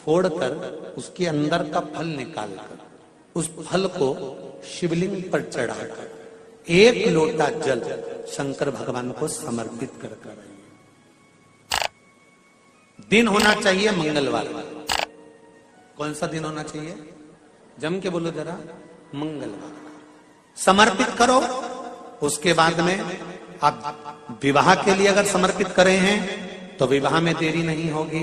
फोड़कर उसके अंदर का फल निकालकर उस फल को शिवलिंग पर चढ़ाकर 1 लोटा जल शंकर भगवान को समर्पित कर कर दिन होना चाहिए मंगलवार। कौन सा दिन होना चाहिए? जम के बोलो जरा, मंगलवार। समर्पित करो। उसके बाद में आप विवाह के लिए अगर समर्पित करे हैं तो विवाह में देरी नहीं होगी।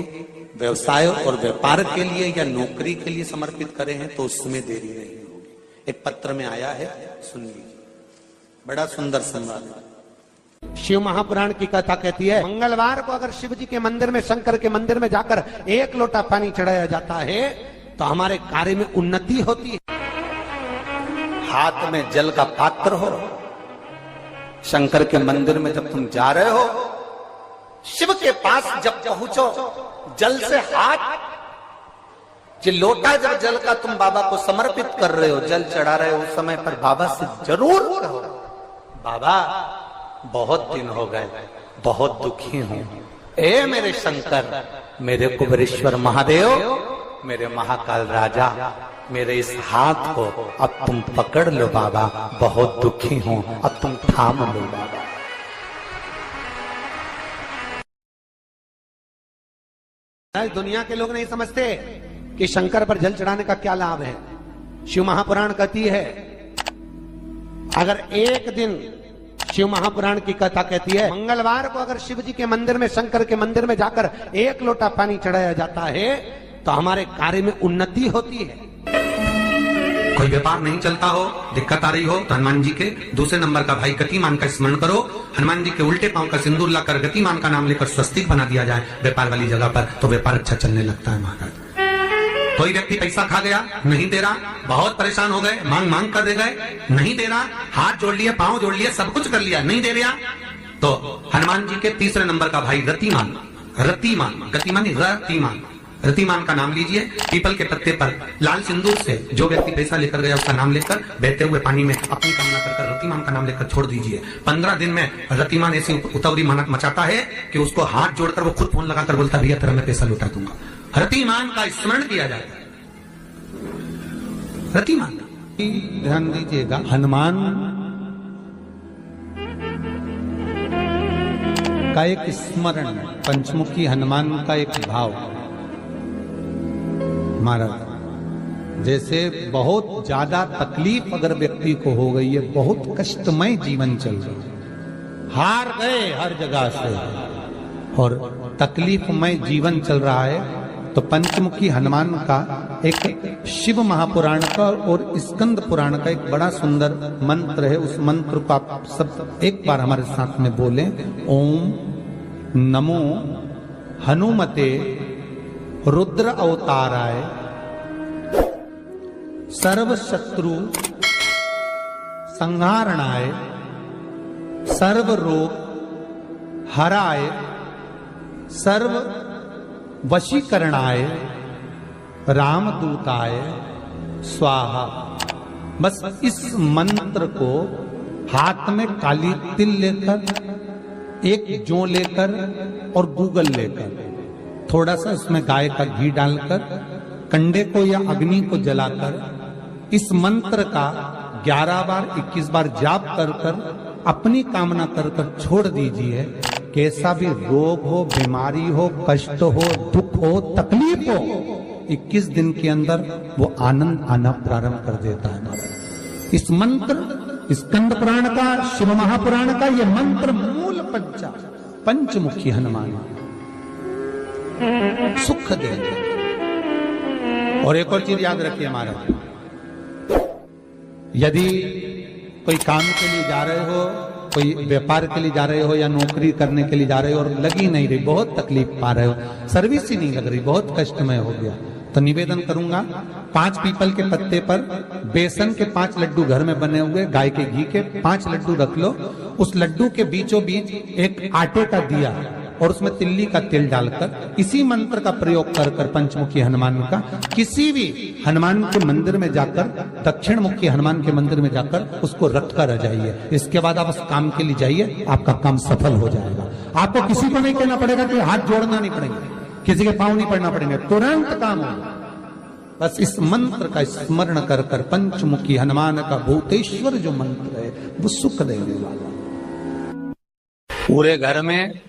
व्यवसाय और व्यापार के लिए या नौकरी के लिए समर्पित करे हैं तो उसमें देरी नहीं होगी। एक पत्र में आया है, सुन लीजिए, बड़ा सुंदर संवाद है। शिव महापुराण की कथा कहती है, मंगलवार को अगर शिव जी के मंदिर में, शंकर के मंदिर में जाकर 1 लोटा पानी चढ़ाया जाता है तो हमारे कार्य में उन्नति होती है। हाथ में जल का पात्र हो, शंकर के मंदिर में जब तुम जा रहे हो, शिव के पास जब पहुंचो, जल से हाथ, जो लोटा जब जल का तुम बाबा को समर्पित कर रहे हो, जल चढ़ा रहे हो, उस समय पर बाबा से जरूर कहो, बाबा बहुत दिन हो गए, बहुत दुखी हूं। ए मेरे शंकर, मेरे कुबेरेश्वर महादेव, मेरे महाकाल राजा, मेरे इस हाथ को अब तुम पकड़ लो बाबा, बहुत दुखी हूं, अब तुम थाम लो बाबा। दुनिया के लोग नहीं समझते कि शंकर पर जल चढ़ाने का क्या लाभ है। शिव महापुराण कहती है, अगर एक दिन, शिव महापुराण की कथा कहती है, मंगलवार को अगर शिव जी के मंदिर में, शंकर के मंदिर में जाकर 1 लोटा पानी चढ़ाया जाता है तो हमारे कार्य में उन्नति होती है। कोई व्यापार नहीं चलता हो, दिक्कत आ रही हो तो हनुमान जी के दूसरे नंबर का भाई गतिमान का स्मरण करो। हनुमान जी के उल्टे पांव का सिंदूर लाकर गतिमान का नाम लेकर स्वस्तिक बना दिया जाए व्यापार वाली जगह पर, तो व्यापार अच्छा चलने लगता है महाराज। कोई व्यक्ति पैसा खा गया, नहीं दे रहा, बहुत परेशान हो गए, मांग मांग कर दे गए, नहीं दे रहा, हाथ जोड़ लिए, पांव जोड़ लिए, सब कुछ कर लिया, नहीं दे रहा, तो हनुमान जी के तीसरे नंबर का भाई रतिमान, रतिमान, गतिमान रतिमान, रतिमान का नाम लीजिए। पीपल के पत्ते पर लाल सिंदूर से जो व्यक्ति पैसा लेकर गया उसका नाम लेकर बहते हुए पानी में अपनी कामना कर रतिमान का नाम लेकर छोड़ दीजिए। 15 दिन में रतिमान ऐसी उतावली मचाता है कि उसको हाथ जोड़कर वो खुद फोन लगाकर बोलता, भैया तेरा मैं पैसा लौटा दूंगा। रतिमान का स्मरण किया जाता है। रतिमान, ध्यान दीजिएगा, हनुमान का एक स्मरण, पंचमुखी हनुमान का एक भाव। महाराज, जैसे बहुत ज्यादा तकलीफ अगर व्यक्ति को हो गई है, बहुत कष्टमय जीवन चल रहा है, हार गए हर जगह से और तकलीफमय जीवन चल रहा है, तो पंचमुखी हनुमान का एक शिव महापुराण का और स्कंद पुराण का एक बड़ा सुंदर मंत्र है। उस मंत्र को आप सब एक बार हमारे साथ में बोलें। ओम नमो हनुमते रुद्र अवताराय सर्व शत्रु संहारणाय सर्व रोग हराय सर्व वशीकरणाय रामदूताय स्वाहा। बस इस मंत्र को हाथ में काली तिल लेकर, एक जौ लेकर और गूगल लेकर, थोड़ा सा उसमें गाय का घी डालकर, कंडे को या अग्नि को जलाकर इस मंत्र का 11 बार 21 बार जाप कर कर अपनी कामना कर कर छोड़ दीजिए। कैसा भी रोग हो, बीमारी हो, कष्ट हो, दुख हो, तकलीफ हो, 21 दिन के अंदर वो आनंद आना प्रारंभ कर देता है। इस मंत्र, स्कंद पुराण का, शिव महापुराण का ये मंत्र मूल पंचमुखी हनुमान सुख देंगे। और एक और चीज याद रखिए महाराज, यदि कोई काम के लिए जा रहे हो, कोई व्यापार के लिए जा रहे हो या नौकरी करने के लिए जा रहे हो और लगी नहीं रही, बहुत तकलीफ पा रहे हो, सर्विस ही नहीं लग रही, बहुत कष्टमय हो गया, तो निवेदन करूंगा 5 पीपल के पत्ते पर बेसन के 5 लड्डू घर में बने हुए, गाय के घी के 5 लड्डू रख लो। उस लड्डू के बीचों बीच एक आटे का दिया और उसमें तिल्ली का तेल डालकर इसी मंत्र का प्रयोग कर कर पंचमुखी हनुमान का किसी भी हनुमान के मंदिर में जाकर, दक्षिण मुखी हनुमान के मंदिर में जाकर उसको रख कर आ जाइए। इसके बाद आप उस काम के लिए जाइए, आपका काम सफल हो जाएगा। आपको किसी को नहीं कहना पड़ेगा कि हाथ जोड़ना नहीं पड़ेगा, किसी के पांव नहीं पड़ना पड़ेंगे, तुरंत काम होगा। बस इस मंत्र का स्मरण कर कर पंचमुखी हनुमान का भूतेश्वर जो मंत्र है वो सुख देने वाला। पूरे घर में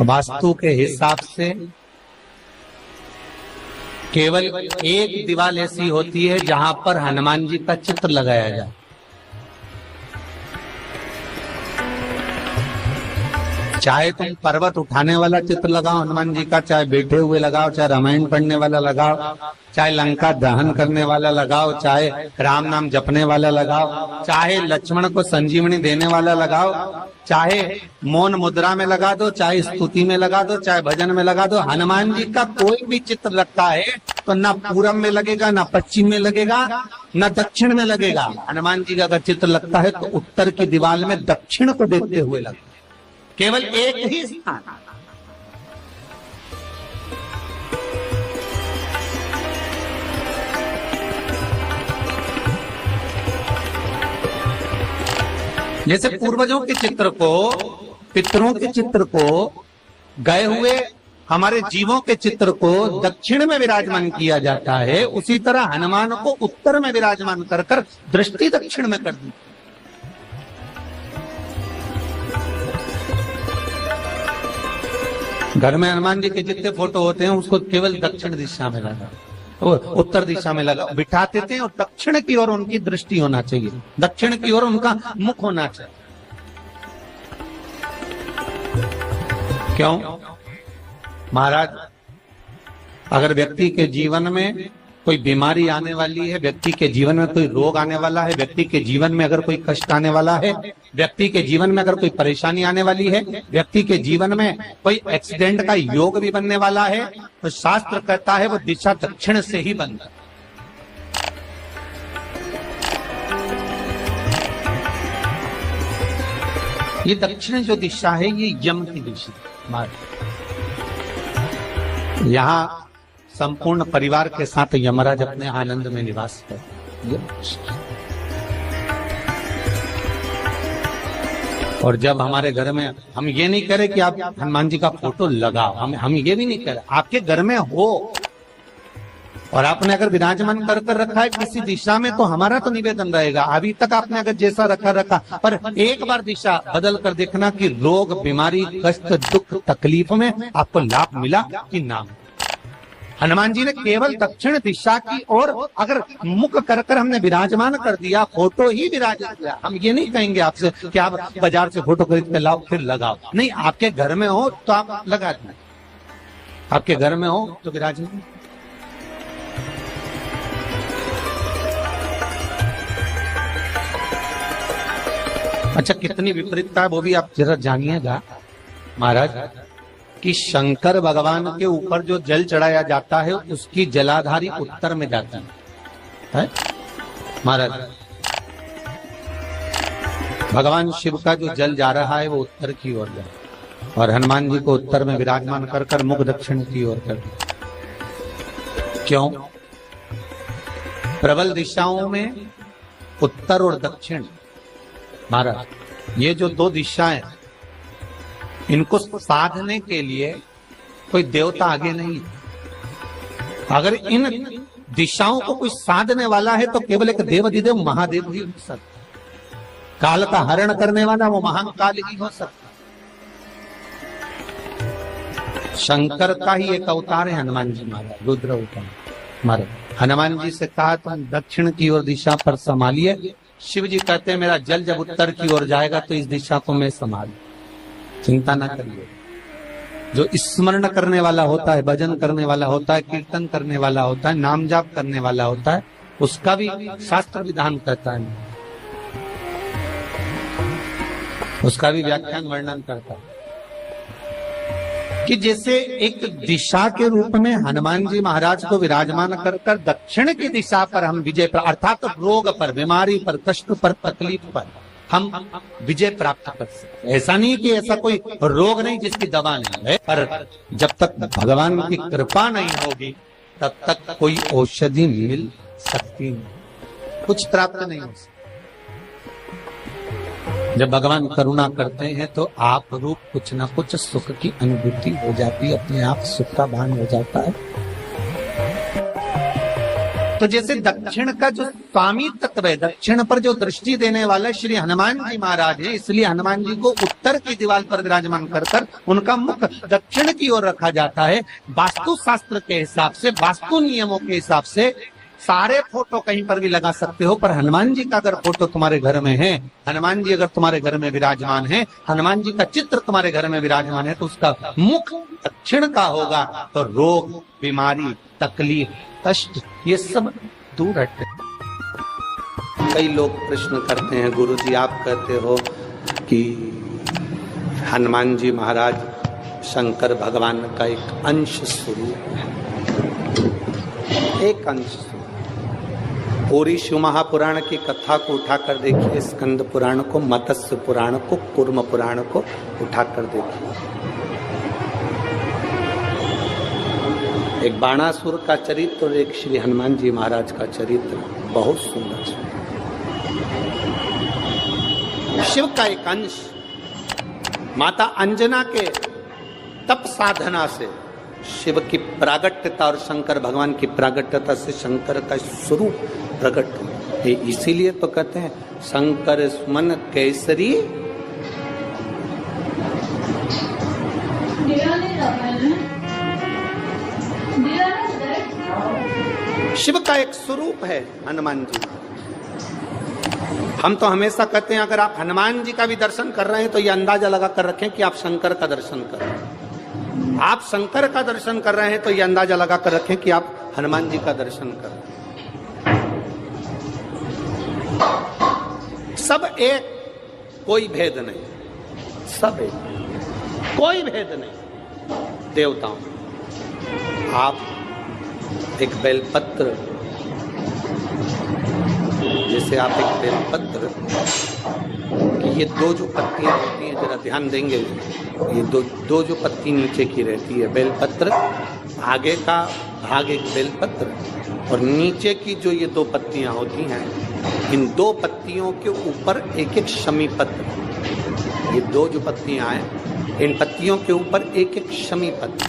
वास्तु के हिसाब से केवल एक दीवार ऐसी होती है जहां पर हनुमान जी का चित्र लगाया जाए। चाहे तुम पर्वत उठाने वाला चित्र लगाओ हनुमान जी का, चाहे बैठे हुए लगाओ, चाहे रामायण पढ़ने वाला लगाओ, चाहे लंका दहन करने वाला लगाओ, चाहे राम नाम जपने वाला लगाओ, चाहे लक्ष्मण को संजीवनी देने वाला लगाओ, चाहे मौन मुद्रा में लगा दो, चाहे स्तुति में लगा दो, चाहे भजन में लगा दो। हनुमान जी का कोई भी चित्र लगता है तो ना पूरब में लगेगा, ना पश्चिम में लगेगा, ना दक्षिण में लगेगा। हनुमान जी का अगर चित्र लगता है तो उत्तर की दीवार में दक्षिण को देखते हुए लगता है, केवल एक ही स्थान। जैसे पूर्वजों के चित्र को, पितरों के चित्र को, गए हुए हमारे जीवों के चित्र को दक्षिण में विराजमान किया जाता है, उसी तरह हनुमान को उत्तर में विराजमान कर कर दृष्टि दक्षिण में कर दी। घर में हनुमान जी के जितने फोटो होते हैं उसको केवल दक्षिण दिशा में लगा, उत्तर दिशा में लगा बिठाते थे, और दक्षिण की ओर उनकी दृष्टि होना चाहिए, दक्षिण की ओर उनका मुख होना चाहिए। क्यों महाराज? अगर व्यक्ति के जीवन में कोई बीमारी आने वाली है, व्यक्ति के जीवन में कोई रोग आने वाला है, व्यक्ति के जीवन में अगर कोई कष्ट आने वाला है, व्यक्ति के जीवन में अगर कोई परेशानी आने वाली है, व्यक्ति के जीवन में कोई एक्सीडेंट का योग भी बनने वाला है, तो शास्त्र कहता है वो दिशा दक्षिण से ही बनता है। ये दक्षिण जो दिशा है ये यम की दिशा। यहाँ संपूर्ण परिवार के साथ यमराज अपने आनंद में निवास करते। और जब हमारे घर में, हम ये नहीं कह रहे कि आप हनुमान जी का फोटो लगाओ, हम ये भी नहीं कह रहे, आपके घर में हो और आपने अगर विराजमान कर कर रखा है किसी दिशा में, तो हमारा तो निवेदन रहेगा, अभी तक आपने अगर जैसा रखा, पर एक बार दिशा बदल कर देखना कि रोग, बीमारी, कष्ट, दुख, तकलीफ में आपको लाभ मिला कि ना। हनुमान जी ने केवल दक्षिण दिशा की ओर अगर मुख कर कर हमने विराजमान कर दिया, फोटो ही विराजमान किया। हम ये नहीं कहेंगे आपसे कि आप बाजार से फोटो खरीद के लाओ फिर लगाओ, नहीं, आपके घर में हो तो आप लगा दें, आपके घर में हो तो विराजमान। अच्छा, कितनी विपरीतता है वो भी आप जरा जानिएगा महाराज, कि शंकर भगवान के ऊपर जो जल चढ़ाया जाता है उसकी जलाधारी उत्तर में जाती है महाराज। भगवान शिव का जो जल जा रहा है वो उत्तर की ओर जा, और हनुमान जी को उत्तर में विराजमान कर कर मुख दक्षिण की ओर कर। क्यों? प्रबल दिशाओं में उत्तर और दक्षिण महाराज, ये जो दो दिशाएं, इनको साधने के लिए कोई देवता आगे नहीं। अगर इन दिशाओं को कोई साधने वाला है तो केवल एक देवाधिदेव महादेव ही हो सकता। काल का हरण करने वाला वो महाकाल ही हो सकता। शंकर का ही एक अवतार है हनुमान जी महाराज, रुद्र अवतार महाराज। हनुमान जी से कहा तुम दक्षिण की ओर दिशा पर संभालिए, शिव जी कहते हैं मेरा जल जब उत्तर की ओर जाएगा तो इस दिशा को मैं संभालू, चिंता ना करिए। जो स्मरण करने वाला होता है, भजन करने वाला होता है, कीर्तन करने वाला होता है, नाम जाप करने वाला होता है, उसका भी शास्त्र विधान कहता है, उसका भी व्याख्यान वर्णन करता है कि जैसे एक दिशा के रूप में हनुमान जी महाराज को विराजमान कर कर दक्षिण की दिशा पर हम विजय पर, अर्थात रोग पर, बीमारी पर, कष्ट पर, तकलीफ पर हम विजय प्राप्त कर सकते। ऐसा नहीं कि ऐसा कोई रोग नहीं जिसकी दवा नहीं है, पर जब तक भगवान की कृपा नहीं होगी तब तक कोई औषधि मिल सकती नहीं, कुछ प्राप्त नहीं हो सकता। जब भगवान करुणा करते हैं तो आप रूप कुछ ना कुछ सुख की अनुभूति हो जाती है, अपने आप सुख का भान हो जाता है। तो जैसे दक्षिण का जो स्वामी तत्व है, दक्षिण पर जो दृष्टि देने वाला श्री हनुमान जी महाराज है, इसलिए हनुमान जी को उत्तर की दीवार पर विराजमान कर उनका मुख दक्षिण की ओर रखा जाता है। वास्तु शास्त्र के हिसाब से, वास्तु नियमों के हिसाब से सारे फोटो कहीं पर भी लगा सकते हो, पर हनुमान जी का अगर फोटो तुम्हारे घर में है, हनुमान जी अगर तुम्हारे घर में विराजमान है, हनुमान जी का चित्र तुम्हारे घर में विराजमान है, तो उसका मुख दक्षिण का होगा, तो रोग, बीमारी, तकलीफ, कष्ट ये सब दूर हटते। कई लोग प्रश्न करते हैं, गुरुजी आप कहते हो कि हनुमान जी महाराज शंकर भगवान का एक अंश स्वरूप है, एक अंश स्वरूप। पूरी शिव महापुराण की कथा को उठाकर देखिए, स्कंद पुराण को, मत्स्य पुराण को, कूर्म पुराण को उठाकर देखिए। एक बाणासुर का चरित्र और एक श्री हनुमान जी महाराज का चरित्र बहुत सुंदर। शिव का एक अंश माता अंजना के तप साधना से शिव की प्रागट्यता और शंकर भगवान की प्रागट्यता से शंकर का स्वरूप प्रकट हो। इसीलिए तो कहते हैं शंकर सुमन केसरी। शिव का एक स्वरूप है हनुमान जी। हम तो हमेशा कहते हैं अगर आप हनुमान जी का भी दर्शन कर रहे हैं तो ये अंदाजा लगा कर रखें कि आप शंकर का दर्शन कर रहे हैं। आप शंकर का दर्शन कर रहे हैं तो ये अंदाजा लगा कर रखें कि आप हनुमान जी का दर्शन कर रहे हैं। सब एक, कोई भेद नहीं, सब एक, कोई भेद नहीं। देवताओं, आप एक बेलपत्र, जैसे आप एक बेलपत्र कि ये दो जो पत्तियां होती हैं, जरा ध्यान देंगे, ये दो जो पत्ती नीचे की रहती है बेलपत्र, आगे का भाग एक बेलपत्र और नीचे की जो ये दो पत्तियां होती हैं, इन दो पत्तियों के ऊपर एक एक शमी पत्र। ये दो जो पत्तियां हैं, इन पत्तियों के ऊपर एक एक शमी पत्र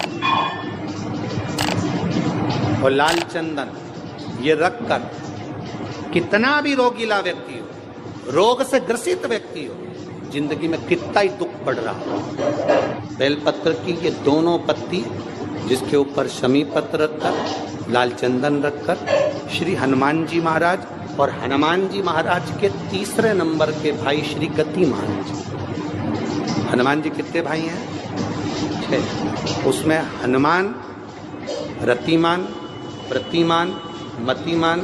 और लाल चंदन ये रखकर कितना भी रोगीला व्यक्ति हो, रोग से ग्रसित व्यक्ति हो, जिंदगी में कितना ही दुख पड़ रहा हो, बेलपत्र की ये दोनों पत्ती जिसके ऊपर शमी पत्र रखकर, लाल चंदन रखकर श्री हनुमान जी महाराज और हनुमान जी महाराज के तीसरे नंबर के भाई श्री गतिमान जी। हनुमान जी कितने भाई हैं? 6। उसमें हनुमान, रतिमान, प्रतिमान, मतिमान,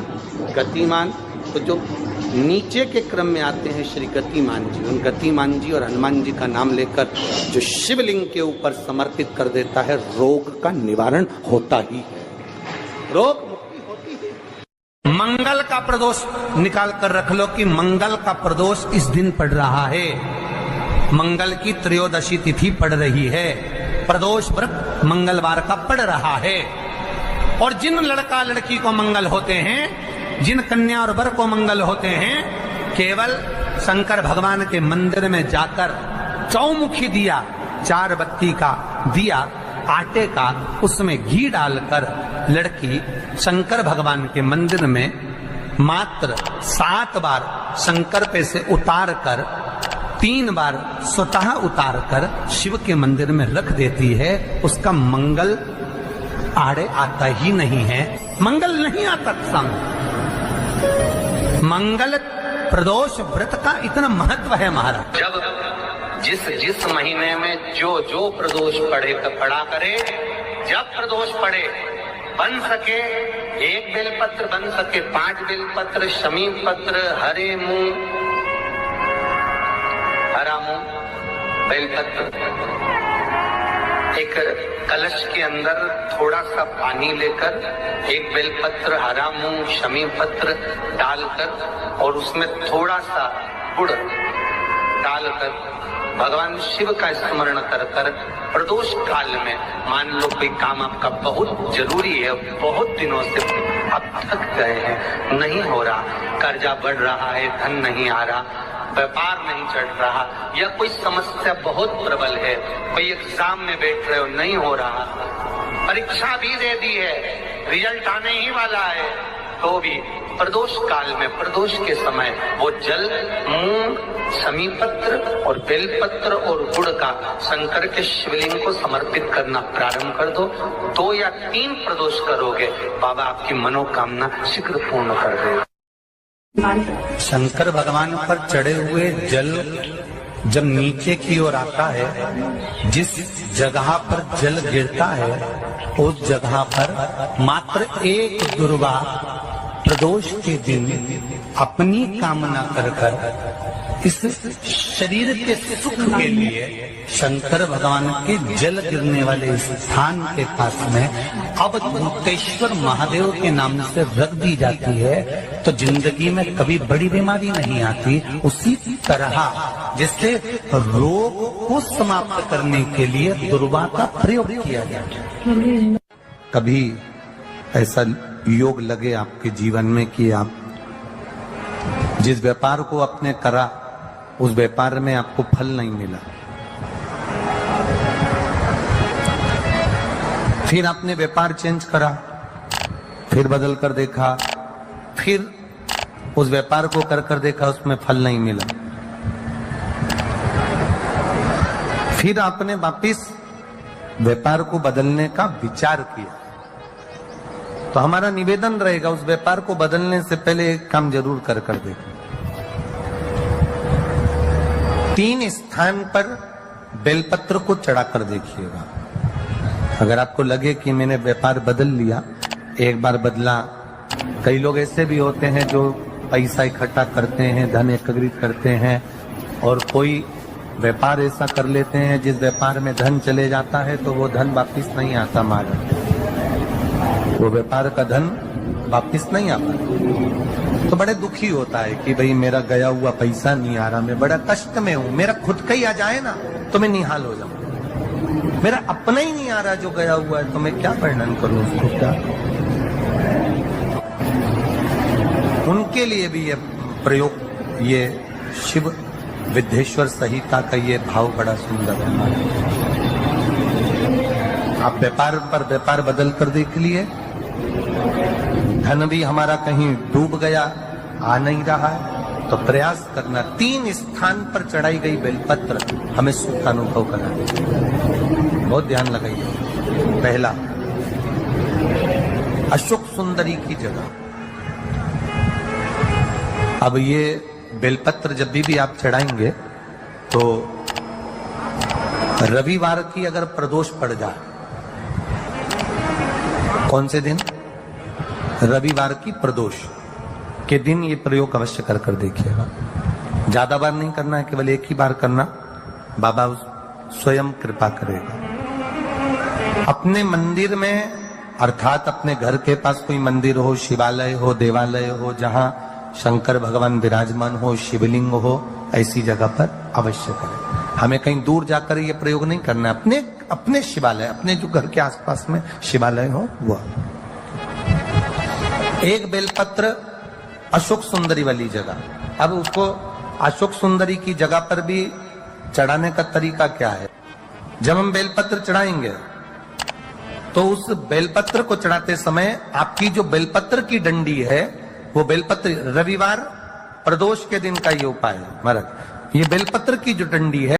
गतिमान, तो जो नीचे के क्रम में आते हैं श्री गतिमान जी, उन गतिमान जी और हनुमान जी का नाम लेकर जो शिवलिंग के ऊपर समर्पित कर देता है, रोग का निवारण होता ही है, रोग मुक्ति होती है। मंगल का प्रदोष निकाल कर रख लो कि मंगल का प्रदोष इस दिन पड़ रहा है, मंगल की त्रयोदशी तिथि पड़ रही है, प्रदोष व्रत मंगलवार का पड़ रहा है। और जिन लड़का लड़की को मंगल होते हैं, जिन कन्या और वर को मंगल होते हैं, केवल शंकर भगवान के मंदिर में जाकर चौमुखी दिया, 4 बत्ती का दिया आटे का, उसमें घी डालकर लड़की शंकर भगवान के मंदिर में मात्र 7 बार शंकर पे से उतार कर 3 बार स्वतः उतार कर शिव के मंदिर में रख देती है, उसका मंगल आड़े आता ही नहीं है, मंगल नहीं आता संग। मंगल प्रदोष व्रत का इतना महत्व है महाराज। जब जिस महीने में जो प्रदोष पड़ा करे, जब प्रदोष पड़े, बन सके 1 बेलपत्र, बन सके 5 बेलपत्र, शमी पत्र, हरे मूंग, हरा मूंग, बेलपत्र, एक कलश के अंदर थोड़ा सा पानी लेकर 1 बेलपत्र, हरा मूंग, शमी पत्र डालकर और उसमें थोड़ा सा गुड़ डालकर भगवान शिव का स्मरण कर कर प्रदोष काल में, मान लो कोई काम आपका बहुत जरूरी है, बहुत दिनों से आप थक गए हैं, नहीं हो रहा, कर्जा बढ़ रहा है, धन नहीं आ रहा, व्यापार नहीं चढ़ रहा, या कोई समस्या बहुत प्रबल है, कोई एग्जाम में बैठ रहे हो नहीं हो रहा, परीक्षा भी दे दी है, रिजल्ट आने ही वाला है, तो भी प्रदोष काल में, प्रदोष के समय वो जल मूंग, समीपत्र और बेलपत्र और गुड़ का शंकर के शिवलिंग को समर्पित करना प्रारंभ कर दो। 2 या 3 प्रदोष करोगे, बाबा आपकी मनोकामना शीघ्र पूर्ण कर देगा। शंकर भगवान पर चढ़े हुए जल जब नीचे की ओर आता है, जिस जगह पर जल गिरता है उस जगह पर मात्र एक दुर्वा प्रदोष के दिन अपनी कामना कर कर इस शरीर के सुख के लिए शंकर भगवान के जल गिरने वाले स्थान के पास में अवधूतेश्वर महादेव के नाम से रख दी जाती है, तो जिंदगी में कभी बड़ी बीमारी नहीं आती। उसी तरह जिससे रोग को समाप्त करने के लिए दुर्वा का प्रयोग किया जाता है। कभी ऐसा योग लगे आपके जीवन में कि आप जिस व्यापार को आपने करा उस व्यापार में आपको फल नहीं मिला, फिर आपने व्यापार चेंज करा, फिर बदल कर देखा, फिर उस व्यापार को कर देखा, उसमें फल नहीं मिला, फिर आपने वापिस व्यापार को बदलने का विचार किया, तो हमारा निवेदन रहेगा उस व्यापार को बदलने से पहले एक काम जरूर कर देखो। 3 स्थान पर बेलपत्र को चढ़ाकर देखिएगा। अगर आपको लगे कि मैंने व्यापार बदल लिया, एक बार बदला, कई लोग ऐसे भी होते हैं जो पैसा इकट्ठा करते हैं, धन एकत्रित करते हैं, और कोई व्यापार ऐसा कर लेते हैं जिस व्यापार में धन चले जाता है तो वो धन वापिस नहीं आता, मारा वो व्यापार का धन वापिस नहीं आता, तो बड़े दुखी होता है कि भाई मेरा गया हुआ पैसा नहीं आ रहा, मैं बड़ा कष्ट में हूं, मेरा खुद का ही आ जाए ना तो मैं निहाल हो जाऊं, मेरा अपना ही नहीं आ रहा जो गया हुआ है, तो मैं क्या वर्णन करूं उसको, क्या। उनके लिए भी ये प्रयोग, ये शिव विद्येश्वर संहिता का ये भाव बड़ा सुंदर है। आप व्यापार पर व्यापार बदल कर देख लिए, धन भी हमारा कहीं डूब गया, आ नहीं रहा है, तो प्रयास करना 3 स्थान पर चढ़ाई गई बेलपत्र हमें सुख का अनुभव कराए। बहुत ध्यान लगाइए। पहला, अशोक सुंदरी की जगह। अब ये बेलपत्र जब भी आप चढ़ाएंगे तो रविवार की अगर प्रदोष पड़ जाए, कौन से दिन? रविवार की प्रदोष के दिन ये प्रयोग अवश्य कर देखिएगा। ज्यादा बार नहीं करना है, केवल एक ही बार करना, बाबा स्वयं कृपा करेगा। अपने मंदिर में, अर्थात अपने घर के पास कोई मंदिर हो, शिवालय हो, देवालय हो, जहां शंकर भगवान विराजमान हो, शिवलिंग हो, ऐसी जगह पर अवश्य करें। हमें कहीं दूर जाकर ये प्रयोग नहीं करना है, अपने शिवालय, अपने जो घर के आसपास में शिवालय हो वो। एक बेलपत्र अशोक सुंदरी वाली जगह। अब उसको अशोक सुंदरी की जगह पर भी चढ़ाने का तरीका क्या है? जब हम बेलपत्र चढ़ाएंगे तो उस बेलपत्र को चढ़ाते समय आपकी जो बेलपत्र की डंडी है, वो बेलपत्र, रविवार प्रदोष के दिन का ये उपाय है महाराज, ये बेलपत्र की जो डंडी है